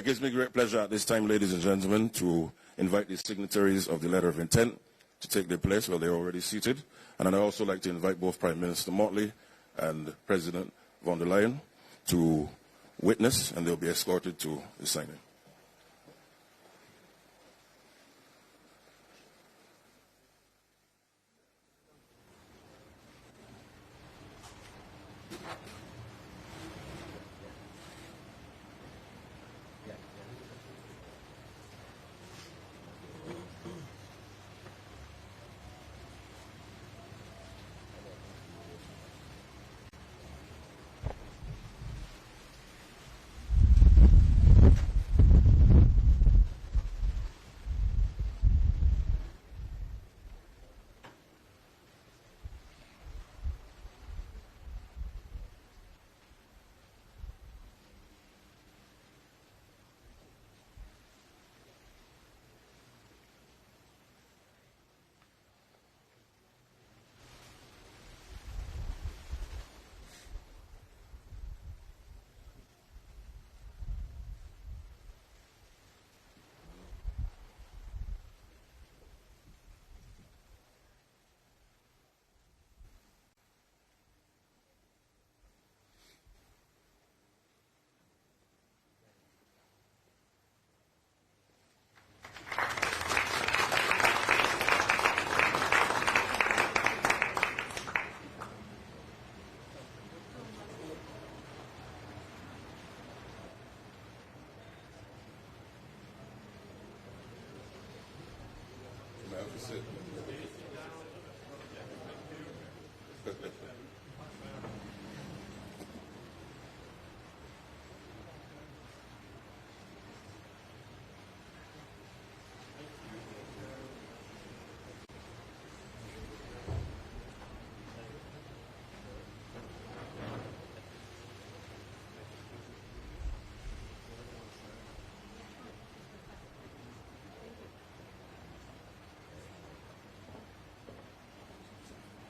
It gives me great pleasure at this time, ladies and gentlemen, to invite the signatories of the letter of intent to take their place where they're already seated. And I'd also like to invite both Prime Minister Motley and President von der Leyen to witness, and they'll be escorted to the signing.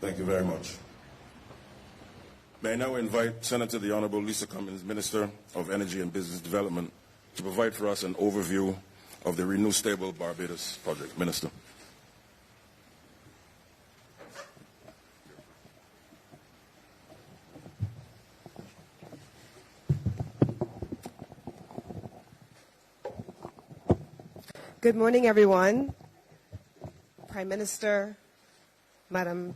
Thank you very much. May I now invite Senator the Honorable Lisa Cummins, Minister of Energy and Business Development, to provide for us an overview of the Renew Stable Barbados project. Minister. Good morning, everyone. Prime Minister, Madam,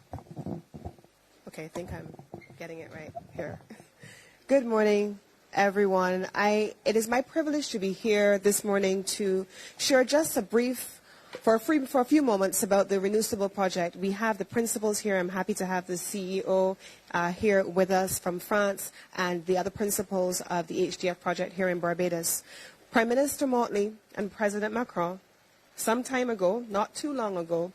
okay, I think I'm getting it right here. Good morning, everyone. It is my privilege to be here this morning to share just a brief, for a few moments about the Renew Stable project. We have the principals here. I'm happy to have the CEO here with us from France and the other principals of the HDF project here in Barbados. Prime Minister Motley and President Macron, some time ago, not too long ago,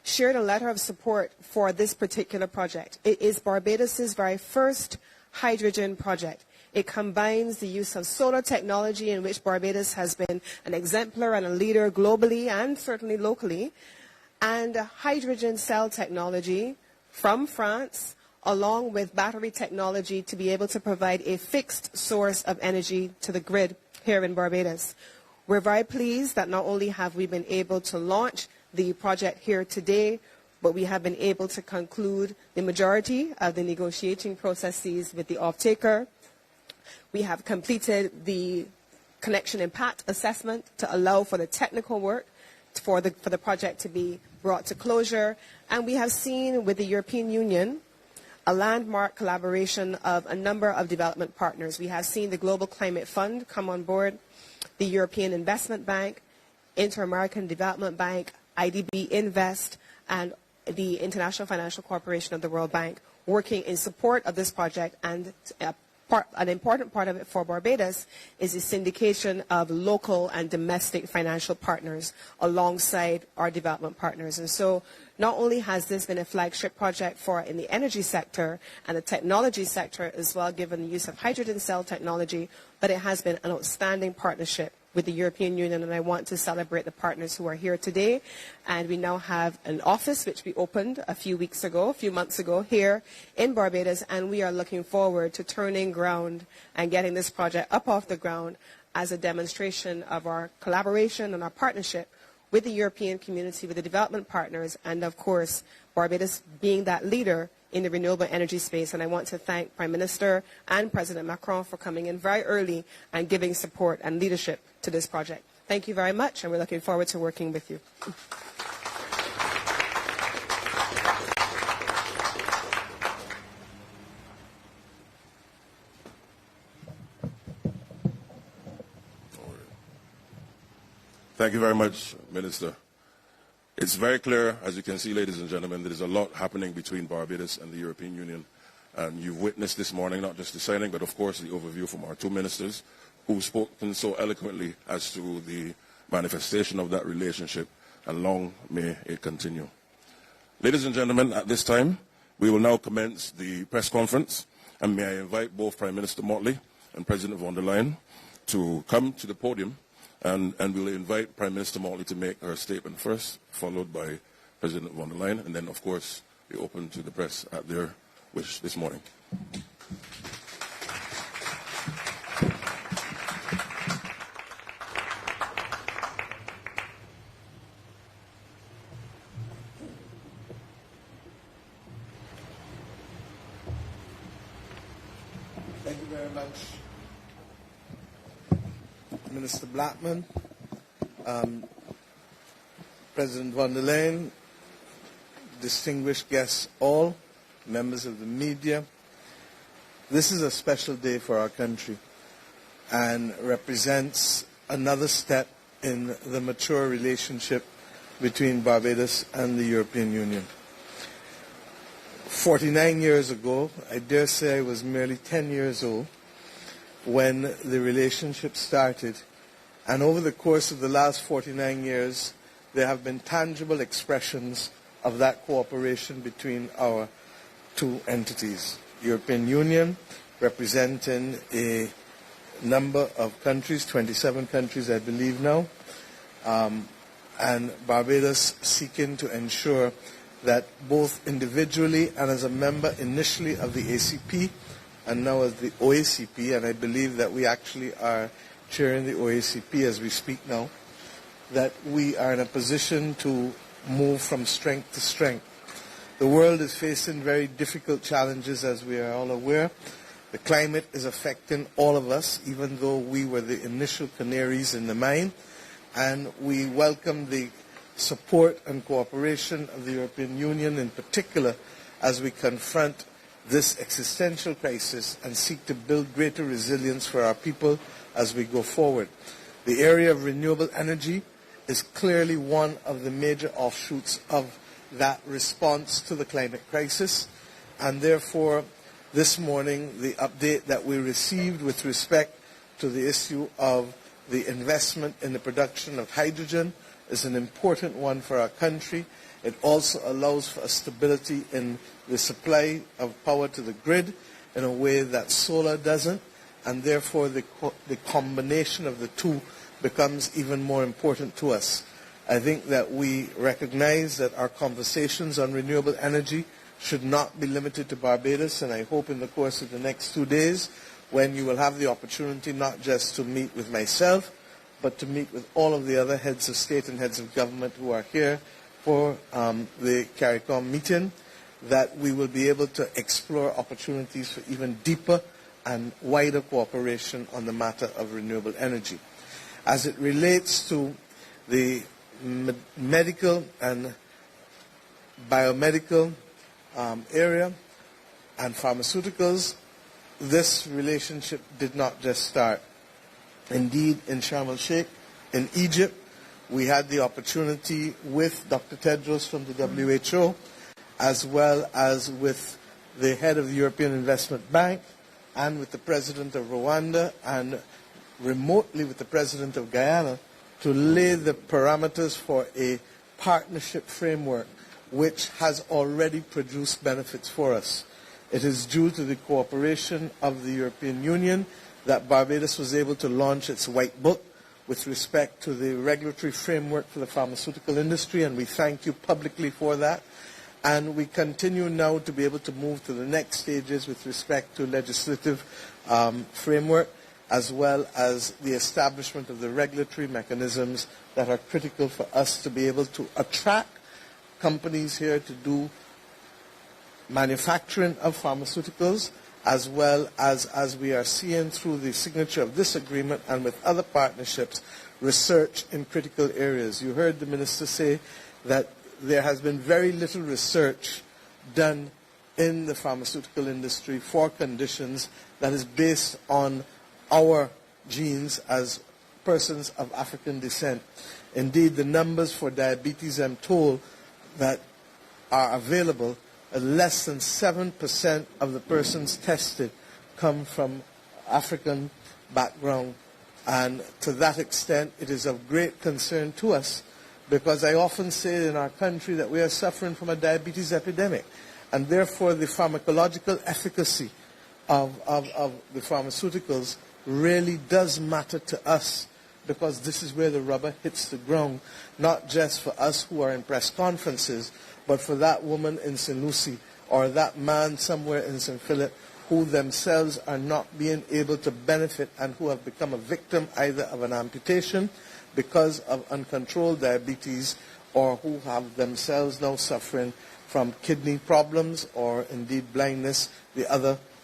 shared a letter of support for this particular project. It is Barbados' very first hydrogen project. It combines the use of solar technology, in which Barbados has been an exemplar and a leader globally and certainly locally, and hydrogen cell technology from France, along with battery technology to be able to provide a fixed source of energy to the grid here in Barbados. We're very pleased that not only have we been able to launch the project here today, but we have been able to conclude the majority of the negotiating processes with the off-taker. We have completed the connection impact assessment to allow for the technical work for the project to be brought to closure. And we have seen with the European Union a landmark collaboration of a number of development partners. We have seen the Global Climate Fund come on board, the European Investment Bank, Inter-American Development Bank, IDB Invest, and the International Financial Corporation of the World Bank, working in support of this project. And an important part of it for Barbados is the syndication of local and domestic financial partners alongside our development partners. And so not only has this been a flagship project for in the energy sector and the technology sector as well, given the use of hydrogen cell technology, but it has been an outstanding partnership with the European Union, and I want to celebrate the partners who are here today. And we now have an office which we opened a few months ago here in Barbados, and we are looking forward to turning ground and getting this project up off the ground as a demonstration of our collaboration and our partnership with the European community, with the development partners, and of course, Barbados being that leader in the renewable energy space. And I want to thank Prime Minister and President Macron for coming in very early and giving support and leadership to this project. Thank you very much, and we're looking forward to working with you. Thank you very much, Minister. It's very clear, as you can see, ladies and gentlemen, there is a lot happening between Barbados and the European Union. And you've witnessed this morning, not just the signing, but of course the overview from our two ministers who've spoken so eloquently as to the manifestation of that relationship, and long may it continue. Ladies and gentlemen, at this time, we will now commence the press conference, and may I invite both Prime Minister Motley and President von der Leyen to come to the podium, and we'll invite Prime Minister Motley to make her statement first, followed by President von der Leyen, and then, of course, be open to the press at their wish this morning. Thank you very much, Minister Blackman, President von der Leyen, distinguished guests all, members of the media. This is a special day for our country and represents another step in the mature relationship between Barbados and the European Union. 49 years ago, I dare say I was merely 10 years old, when the relationship started. And over the course of the last 49 years, there have been tangible expressions of that cooperation between our two entities. European Union, representing a number of countries, 27 countries I believe now, and Barbados seeking to ensure that both individually and as a member initially of the ACP and now as the OACP, and I believe that we actually are chairing the OACP as we speak now, that we are in a position to move from strength to strength. The world is facing very difficult challenges, as we are all aware. The climate is affecting all of us, even though we were the initial canaries in the mine, and we welcome the support and cooperation of the European Union in particular as we confront this existential crisis and seek to build greater resilience for our people as we go forward. The area of renewable energy is clearly one of the major offshoots of that response to the climate crisis, and therefore this morning the update that we received with respect to the issue of the investment in the production of hydrogen is an important one for our country. It also allows for a stability in the supply of power to the grid in a way that solar doesn't, and therefore the combination of the two becomes even more important to us. I think that we recognize that our conversations on renewable energy should not be limited to Barbados, and I hope in the course of the next 2 days, when you will have the opportunity not just to meet with myself, but to meet with all of the other heads of state and heads of government who are here for the CARICOM meeting, that we will be able to explore opportunities for even deeper and wider cooperation on the matter of renewable energy. As it relates to the medical and biomedical area and pharmaceuticals, this relationship did not just start. Indeed, in Sharm el-Sheikh, in Egypt, we had the opportunity with Dr. Tedros from the WHO, as well as with the head of the European Investment Bank, and with the president of Rwanda, and remotely with the president of Guyana, to lay the parameters for a partnership framework which has already produced benefits for us. It is due to the cooperation of the European Union that Barbados was able to launch its white book with respect to the regulatory framework for the pharmaceutical industry, and we thank you publicly for that. And we continue now to be able to move to the next stages with respect to legislative framework. as well as the establishment of the regulatory mechanisms that are critical for us to be able to attract companies here to do manufacturing of pharmaceuticals, as well as we are seeing through the signature of this agreement and with other partnerships, research in critical areas. You heard the Minister say that there has been very little research done in the pharmaceutical industry for conditions that is based on our genes as persons of African descent. Indeed, the numbers for diabetes, I'm told, that are available, less than 7% of the persons tested come from African background. And to that extent, it is of great concern to us, because I often say in our country that we are suffering from a diabetes epidemic. And therefore, the pharmacological efficacy of the pharmaceuticals really does matter to us, because this is where the rubber hits the ground, not just for us who are in press conferences, but for that woman in St. Lucie or that man somewhere in St. Philip who themselves are not being able to benefit and who have become a victim either of an amputation because of uncontrolled diabetes, or who have themselves now suffering from kidney problems or indeed blindness,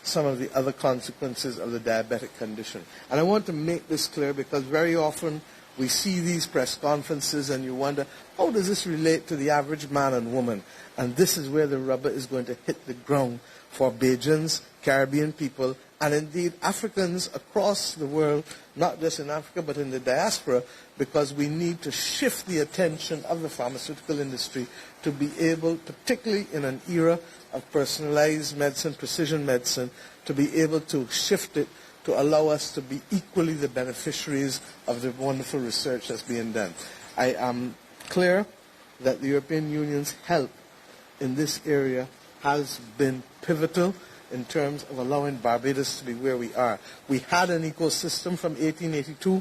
some of the other consequences of the diabetic condition. And I want to make this clear, because very often we see these press conferences and you wonder, how does this relate to the average man and woman? And this is where the rubber is going to hit the ground for Bajans, Caribbean people, and indeed Africans across the world, not just in Africa but in the diaspora, because we need to shift the attention of the pharmaceutical industry to be able, particularly in an era of personalized medicine, precision medicine, to be able to shift it to allow us to be equally the beneficiaries of the wonderful research that's being done. I am clear that the European Union's help in this area has been pivotal in terms of allowing Barbados to be where we are. We had an ecosystem from 1882,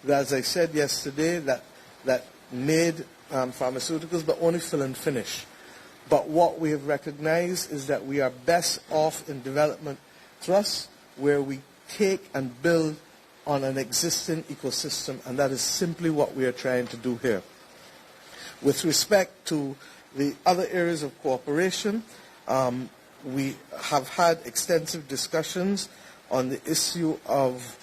that, as I said yesterday, that made pharmaceuticals, but only fill and finish. But what we have recognized is that we are best off in development trusts, where we take and build on an existing ecosystem, and that is simply what we are trying to do here. With respect to the other areas of cooperation, we have had extensive discussions on the issue of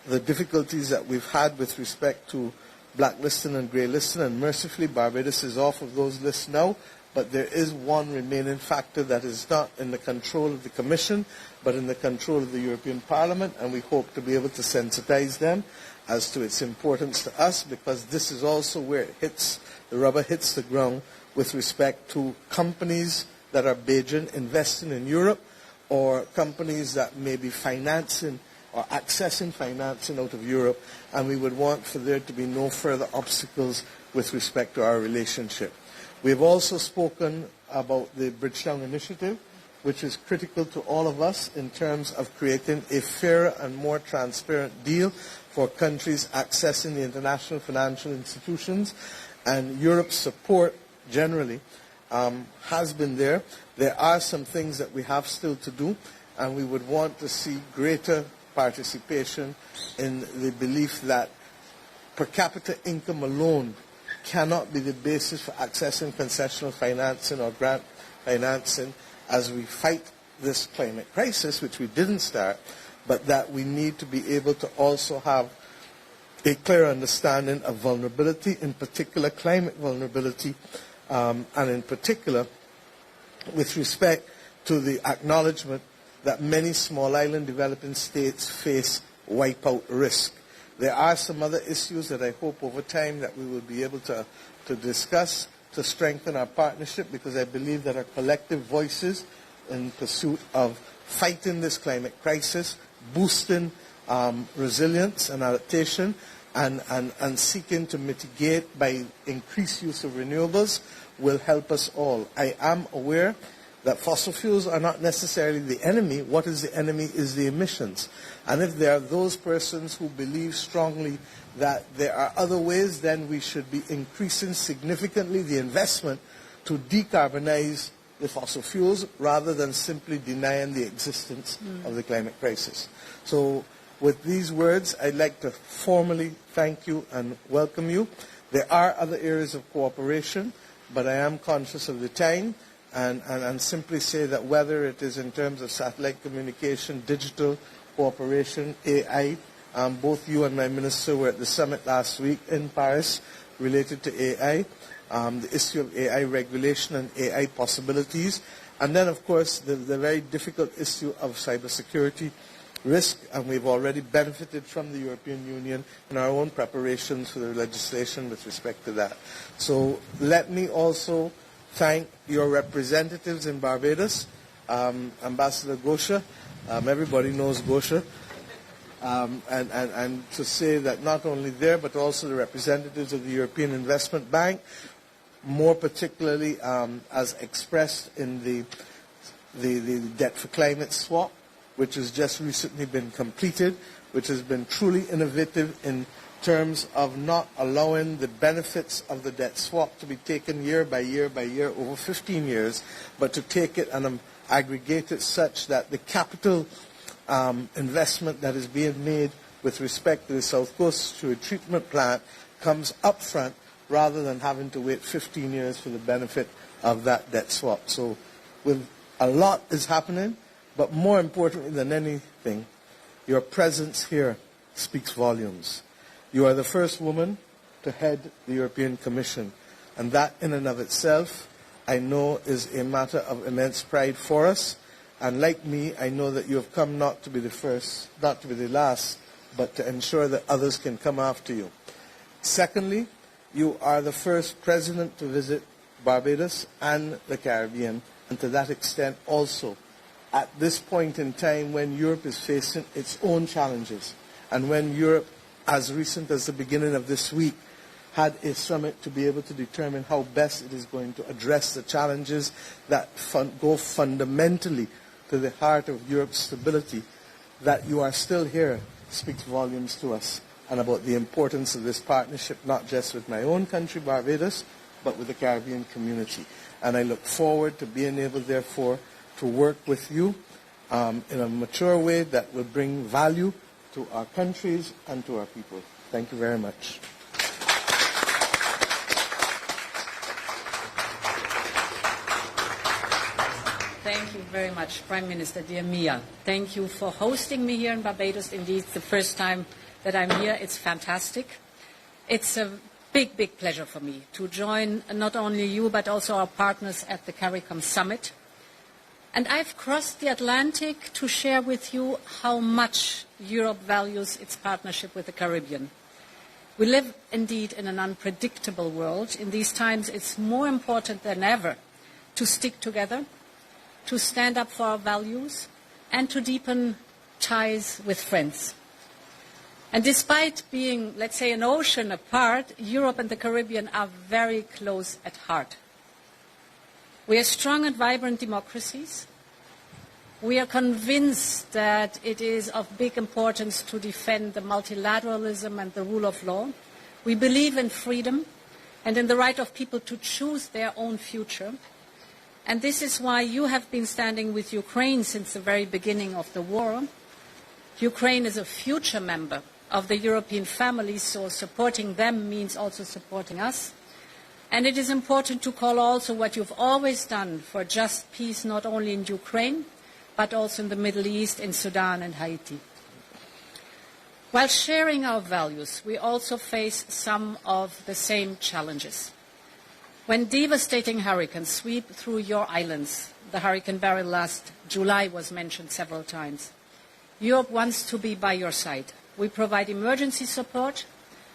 the difficulties that we've had with respect to blacklisting and grey listing, and mercifully Barbados is off of those lists now, but there is one remaining factor that is not in the control of the Commission, but in the control of the European Parliament, and we hope to be able to sensitize them as to its importance to us, because this is also where the rubber hits the ground with respect to companies that are Bajan investing in Europe, or companies that may be financing or accessing financing out of Europe, and we would want for there to be no further obstacles with respect to our relationship. We have also spoken about the Bridgetown Initiative, which is critical to all of us in terms of creating a fairer and more transparent deal for countries accessing the international financial institutions. And Europe's support generally has been there. There are some things that we have still to do, and we would want to see greater participation in the belief that per capita income alone cannot be the basis for accessing concessional financing or grant financing as we fight this climate crisis, which we didn't start, but that we need to be able to also have a clear understanding of vulnerability, in particular climate vulnerability, and in particular with respect to the acknowledgement that many small island developing states face wipeout risk. There are some other issues that I hope over time that we will be able to discuss to strengthen our partnership, because I believe that our collective voices in pursuit of fighting this climate crisis, boosting resilience and adaptation, and seeking to mitigate by increased use of renewables will help us all. I am aware that fossil fuels are not necessarily the enemy. What is the enemy is the emissions. And if there are those persons who believe strongly that there are other ways, then we should be increasing significantly the investment to decarbonize the fossil fuels rather than simply denying the existence of the climate crisis. So With these words, I'd like to formally thank you and welcome you. There are other areas of cooperation, but I am conscious of the time and simply say that whether it is in terms of satellite communication, digital cooperation, AI, both you and my minister were at the summit last week in Paris related to AI, the issue of AI regulation and AI possibilities, and then, of course, the very difficult issue of cybersecurity risk, and we've already benefited from the European Union in our own preparations for the legislation with respect to that. So let me also thank your representatives in Barbados, Ambassador Gosha. Everybody knows Gosha. And to say that not only there, but also the representatives of the European Investment Bank, more particularly as expressed in the debt for climate swap, which has just recently been completed, which has been truly innovative in terms of not allowing the benefits of the debt swap to be taken year by year by year over 15 years, but to take it and aggregate it such that the capital investment that is being made with respect to the South Coast Sewage Treatment Plant comes up front rather than having to wait 15 years for the benefit of that debt swap. So a lot is happening. But more importantly than anything, your presence here speaks volumes. You are the first woman to head the European Commission, and that in and of itself, I know, is a matter of immense pride for us. And like me, I know that you have come not to be the first, not to be the last, but to ensure that others can come after you. Secondly, you are the first president to visit Barbados and the Caribbean, and to that extent also at this point in time when Europe is facing its own challenges, and when Europe, as recent as the beginning of this week, had a summit to be able to determine how best it is going to address the challenges that go fundamentally to the heart of Europe's stability. That you are still here speaks volumes to us, and about the importance of this partnership, not just with my own country, Barbados, but with the Caribbean community. And I look forward to being able, therefore, to work with you in a mature way that will bring value to our countries and to our people. Thank you very much. Thank you very much, Prime Minister, dear Mia. Thank you for hosting me here in Barbados. Indeed, it's the first time that I'm here. It's fantastic. It's a big, big pleasure for me to join not only you, but also our partners at the CARICOM Summit. And I've crossed the Atlantic to share with you how much Europe values its partnership with the Caribbean. We live indeed in an unpredictable world. In these times, it's more important than ever to stick together, to stand up for our values, and to deepen ties with friends. And despite being, let's say, an ocean apart, Europe and the Caribbean are very close at heart. We are strong and vibrant democracies. We are convinced that it is of big importance to defend the multilateralism and the rule of law. We believe in freedom and in the right of people to choose their own future. And this is why you have been standing with Ukraine since the very beginning of the war. Ukraine is a future member of the European family, so supporting them means also supporting us. And it is important to call also what you've always done for just peace, not only in Ukraine, but also in the Middle East, in Sudan and Haiti. While sharing our values, we also face some of the same challenges. When devastating hurricanes sweep through your islands, the Hurricane Beryl last July was mentioned several times, Europe wants to be by your side. We provide emergency support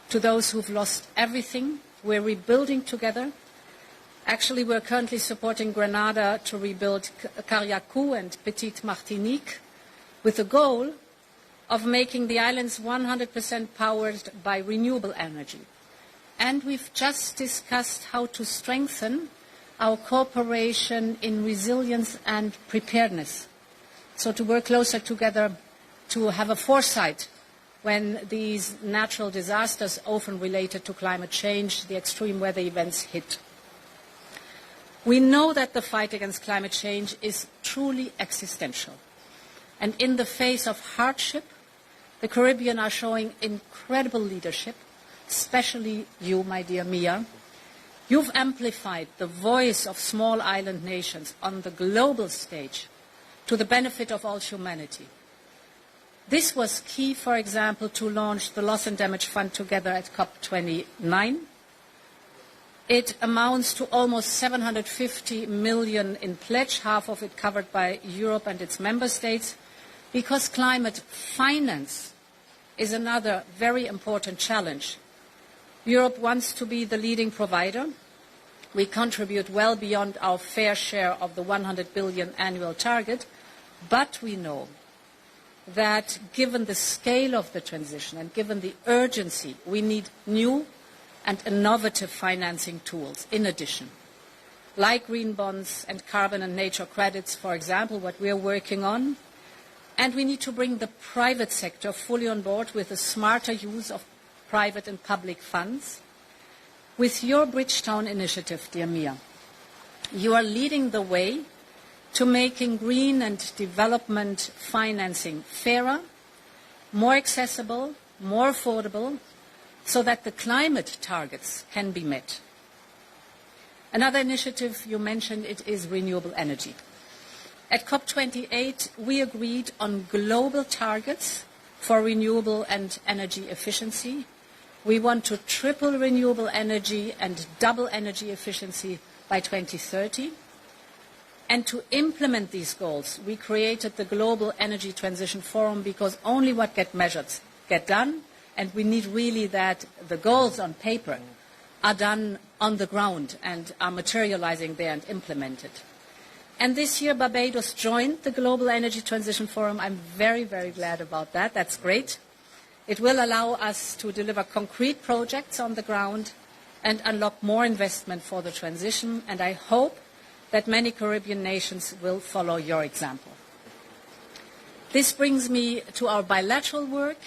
to those who've lost everything. We're rebuilding together. Actually, we're currently supporting Grenada to rebuild Carriacou and Petite Martinique with the goal of making the islands 100% powered by renewable energy. And we've just discussed how to strengthen our cooperation in resilience and preparedness. So to work closer together, to have a foresight when these natural disasters, often related to climate change, the extreme weather events hit. We know that the fight against climate change is truly existential. And in the face of hardship, The Caribbean are showing incredible leadership, especially you, my dear Mia. You've amplified the voice of small island nations on the global stage to the benefit of all humanity. This was key, for example, to launch the Loss and Damage Fund together at COP29. It amounts to almost 750 million in pledge, half of it covered by Europe and its member states, because climate finance is another very important challenge. Europe wants to be the leading provider. We contribute well beyond our fair share of the 100 billion annual target, but we know that given the scale of the transition and given the urgency, we need new and innovative financing tools in addition, like green bonds and carbon and nature credits, for example, what we are working on. And we need to bring the private sector fully on board with a smarter use of private and public funds. With your Bridgetown initiative, dear Mia, you are leading the way to making green and development financing fairer, more accessible, more affordable, so that the climate targets can be met. Another initiative you mentioned, it is renewable energy. At COP28, we agreed on global targets for renewable and energy efficiency. We want to triple renewable energy and double energy efficiency by 2030. And to implement these goals, we created the Global Energy Transition Forum, because only what gets measured get done, and we need really that the goals on paper are done on the ground and are materializing there and implemented. And this year, Barbados joined the Global Energy Transition Forum. I'm very, very glad about that. That's great. It will allow us to deliver concrete projects on the ground and unlock more investment for the transition, and I hope that many Caribbean nations will follow your example. This brings me to our bilateral work.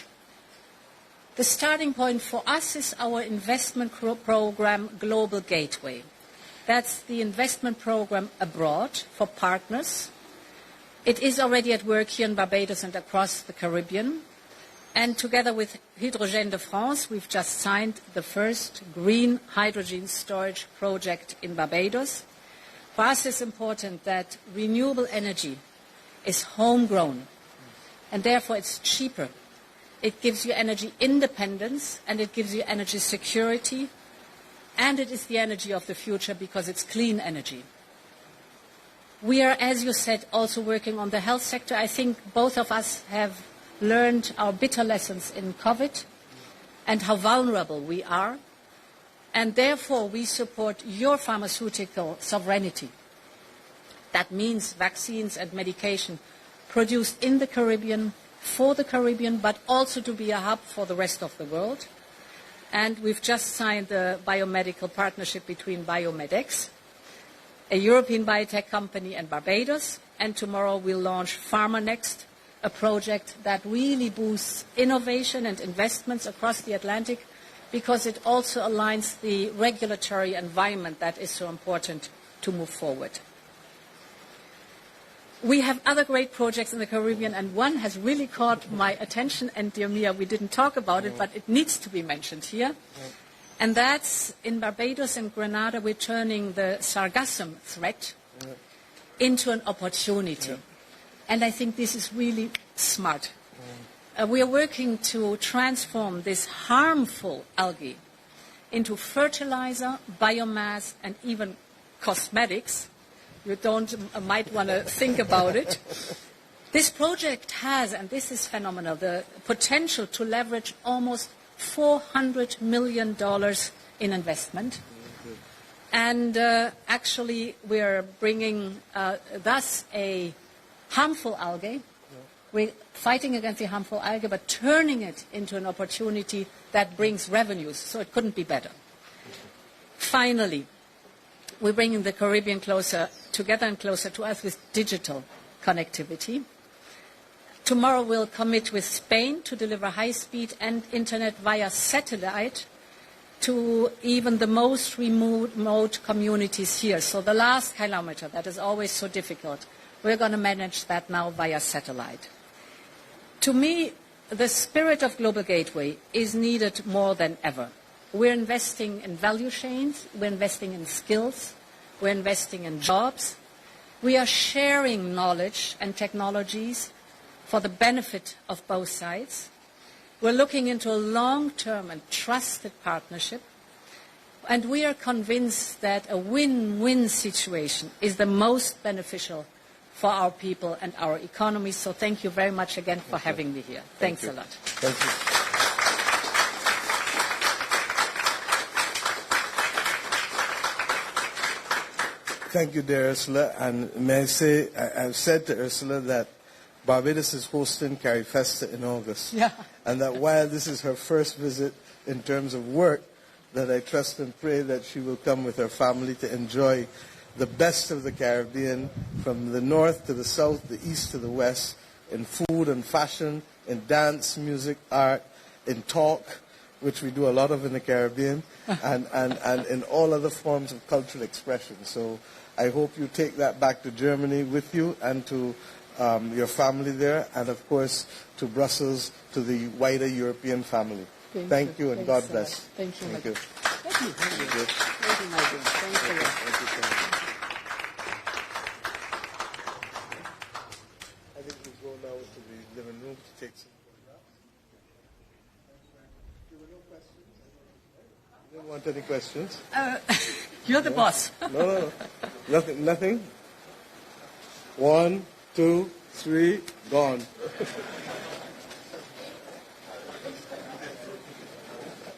The starting point for us is our investment program, Global Gateway. That's the investment program abroad for partners. It is already at work here in Barbados and across the Caribbean. And together with Hydrogène de France, we've just signed the first green hydrogen storage project in Barbados. For us, it's important that renewable energy is homegrown, and therefore it's cheaper. It gives you energy independence, and it gives you energy security, and it is the energy of the future because it's clean energy. We are, as you said, also working on the health sector. I think both of us have learned our bitter lessons in COVID and how vulnerable we are, and therefore we support your pharmaceutical sovereignty. That means vaccines and medication produced in the Caribbean, for the Caribbean, but also to be a hub for the rest of the world. And we've just signed the biomedical partnership between Biomedex, a European biotech company, and Barbados. And tomorrow we'll launch PharmaNext, a project that really boosts innovation and investments across the Atlantic, because it also aligns the regulatory environment that is so important to move forward. We have other great projects in the Caribbean, and one has really caught my attention, and dear Mia, we didn't talk about it, but it needs to be mentioned here. And that's in Barbados and Grenada, we're turning the sargassum threat into an opportunity. And I think this is really smart. We are working to transform this harmful algae into fertilizer, biomass, and even cosmetics. You might want to think about it. This project has, and this is phenomenal, the potential to leverage almost $400 million in investment. And actually, we're bringing thus a harmful algae. We're fighting against the harmful algae, but turning it into an opportunity that brings revenues. So it couldn't be better. Finally, we're bringing the Caribbean closer together and closer to us with digital connectivity. Tomorrow we'll commit with Spain to deliver high-speed and internet via satellite to even the most remote communities here. So the last kilometer, that is always so difficult, we're going to manage that now via satellite. To me, the spirit of Global Gateway is needed more than ever. We're investing in value chains, we're investing in skills, we're investing in jobs. We are sharing knowledge and technologies for the benefit of both sides. We're looking into a long-term and trusted partnership. And we are convinced that a win-win situation is the most beneficial for our people and our economy. So thank you very much again for having me here. Thanks a lot. Thank you. Thank you, dear Ursula. And may I say, I've said to Ursula that Barbados is hosting CARIFesta in August. Yeah. And that while this is her first visit in terms of work, that I trust and pray that she will come with her family to enjoy the best of the Caribbean, from the north to the south, the east to the west, in food and fashion, in dance, music, art, in talk, which we do a lot of in the Caribbean, and in all other forms of cultural expression. So I hope you take that back to Germany with you and to your family there, and of course to Brussels, to the wider European family. Thank you, and God bless. Thank you. Thank you. Thank you. Thank you. Thank you, my dear. Thank you. Thank you so much. I think we go now to the living room to take some photographs. There were no questions? You didn't want any questions? You're the boss. No. Nothing? 1, 2, 3, gone.